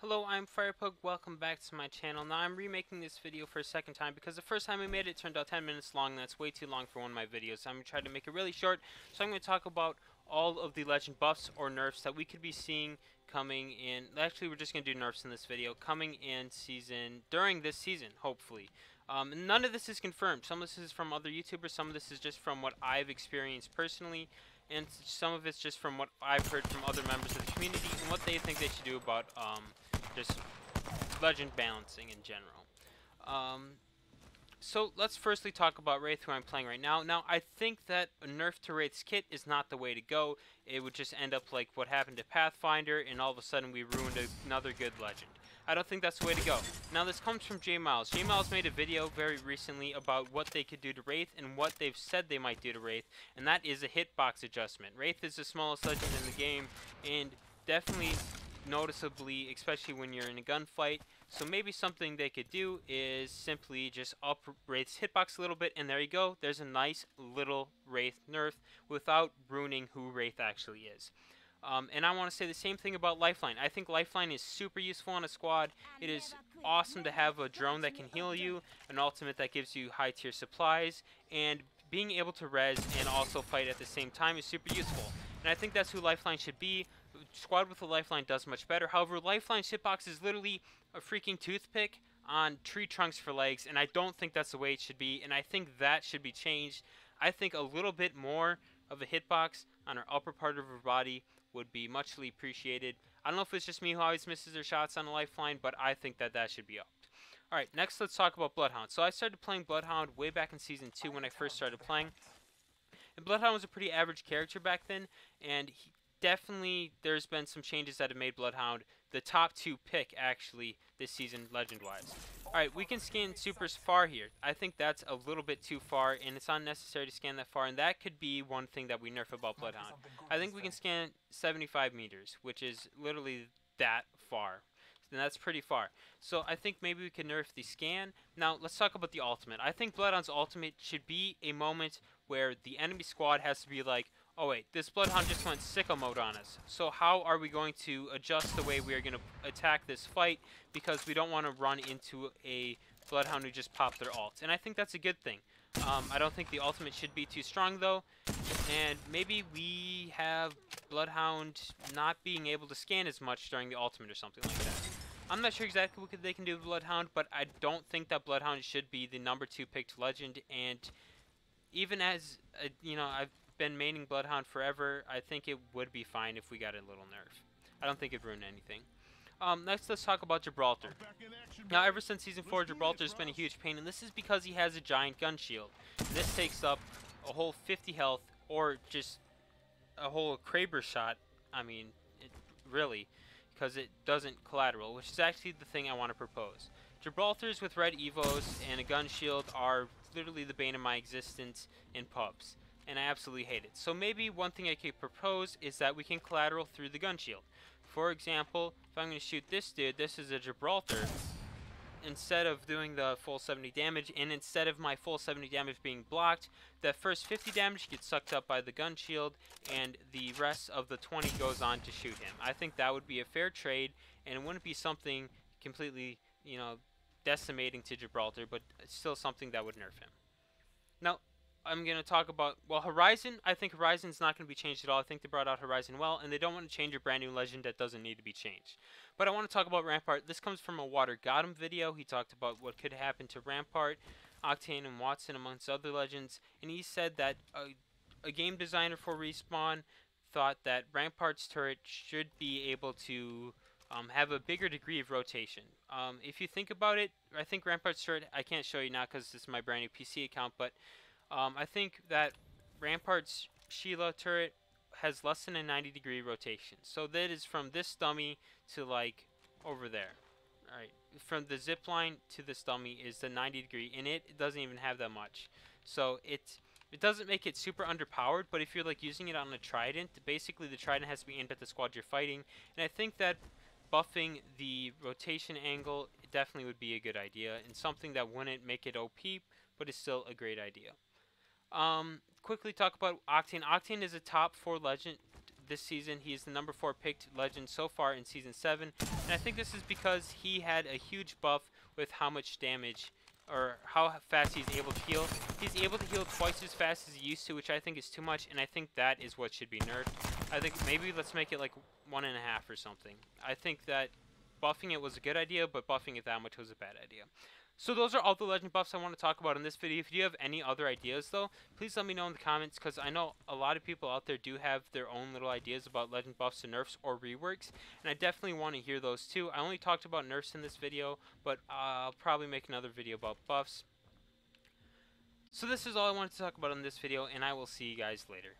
Hello, I'm Firepug. Welcome back to my channel. Now I'm remaking this video for a second time because the first time I made it turned out 10 minutes long, and that's way too long for one of my videos. So I'm going to try to make it really short. So I'm going to talk about all of the legend buffs or nerfs that we could be seeing coming in. Actually, we're just going to do nerfs in this video coming in during this season, hopefully. None of this is confirmed. Some of this is from other YouTubers, some of this is just from what I've experienced personally, and some of it's just from what I've heard from other members of the community and what they think they should do about just legend balancing in general. So let's firstly talk about Wraith, who I'm playing right now. Now, I think that a nerf to Wraith's kit is not the way to go. It would just end up like what happened to Pathfinder, and all of a sudden we ruined another good legend. I don't think that's the way to go. Now, this comes from J Miles. J Miles made a video very recently about what they could do to Wraith and what they've said they might do to Wraith, and that is a hitbox adjustment. Wraith is the smallest legend in the game, and definitely noticeably, especially when you're in a gunfight. So maybe something they could do is simply just up Wraith's hitbox a little bit, and there you go. There's a nice little Wraith nerf without ruining who Wraith actually is. And I want to say the same thing about Lifeline. I think Lifeline is super useful on a squad. It is awesome to have a drone that can heal you, an ultimate that gives you high tier supplies, and being able to res and also fight at the same time is super useful. And I think that's who Lifeline should be. Squad with a Lifeline does much better. However, Lifeline's hitbox is literally a freaking toothpick on tree trunks for legs, and I don't think that's the way it should be, and I think that should be changed. I think a little bit more of a hitbox on our upper part of our body would be muchly appreciated. I don't know if it's just me who always misses their shots on a Lifeline, but I think that that should be upped. Alright, next let's talk about Bloodhound. So I started playing Bloodhound way back in Season 2 when I first started playing. And Bloodhound was a pretty average character back then, and definitely there's been some changes that have made Bloodhound the top 2 pick actually this season legend-wise. Alright, we can scan super far here. I think that's a little bit too far, and it's unnecessary to scan that far, and that could be one thing that we nerf about Bloodhound. I think we can scan 75 meters, which is literally that far. And that's pretty far. So I think maybe we could nerf the scan. Now let's talk about the ultimate. I think Bloodhound's ultimate should be a moment where the enemy squad has to be like, oh wait, this Bloodhound just went sicko mode on us. So how are we going to adjust the way we are going to attack this fight, because we don't want to run into a Bloodhound who just popped their ult. And I think that's a good thing. I don't think the ultimate should be too strong though. And maybe we have Bloodhound not being able to scan as much during the ultimate or something like that. I'm not sure exactly what they can do with Bloodhound, but I don't think that Bloodhound should be the number 2 picked legend. And even as, you know, I've been maining Bloodhound forever, I think it would be fine if we got a little nerf. I don't think it'd ruin anything. Next, let's talk about Gibraltar. Now, ever since Season 4, Gibraltar's been a huge pain, and this is because he has a giant gun shield. And this takes up a whole 50 health, or just a whole Kraber shot. I mean, really, because it doesn't collateral, which is actually the thing I want to propose. Gibraltars with red evos and a gun shield are literally the bane of my existence in pubs, and I absolutely hate it. So maybe one thing I could propose is that we can collateral through the gun shield. For example, if I'm going to shoot this dude, this is a Gibraltar, instead of doing the full 70 damage, and instead of my full 70 damage being blocked, the first 50 damage gets sucked up by the gun shield, and the rest of the 20 goes on to shoot him. I think that would be a fair trade, and it wouldn't be something completely, you know, decimating to Gibraltar, but still something that would nerf him. Now, I'm going to talk about, well, Horizon. I think Horizon's not going to be changed at all. I think they brought out Horizon well, and they don't want to change a brand new legend that doesn't need to be changed. But I want to talk about Rampart. This comes from a Water Got Him video. He talked about what could happen to Rampart, Octane, and Watson, amongst other legends, and he said that a game designer for Respawn thought that Rampart's turret should be able to have a bigger degree of rotation. If you think about it, I think Rampart's turret, I can't show you now because this is my brand new PC account, but I think that Rampart's Sheila turret has less than a 90-degree rotation. So that is from this dummy to like over there. Alright, from the zip line to this dummy is the 90-degree, and it doesn't even have that much. So it doesn't make it super underpowered, but if you're like using it on a trident, basically the trident has to be aimed at the squad you're fighting. And I think that buffing the rotation angle definitely would be a good idea, and something that wouldn't make it OP, but is still a great idea. Quickly talk about Octane. Octane is a top 4 legend this season. He is the number 4 picked legend so far in Season 7, and I think this is because he had a huge buff with how much damage or how fast he's able to heal. He's able to heal twice as fast as he used to, which I think is too much, and I think that is what should be nerfed. I think maybe let's make it like 1.5 or something. I think that buffing it was a good idea, but buffing it that much was a bad idea. So those are all the legend buffs I want to talk about in this video. If you have any other ideas though, please let me know in the comments, because I know a lot of people out there do have their own little ideas about legend buffs and nerfs or reworks, and I definitely want to hear those too. I only talked about nerfs in this video, but I'll probably make another video about buffs. So this is all I wanted to talk about in this video, and I will see you guys later.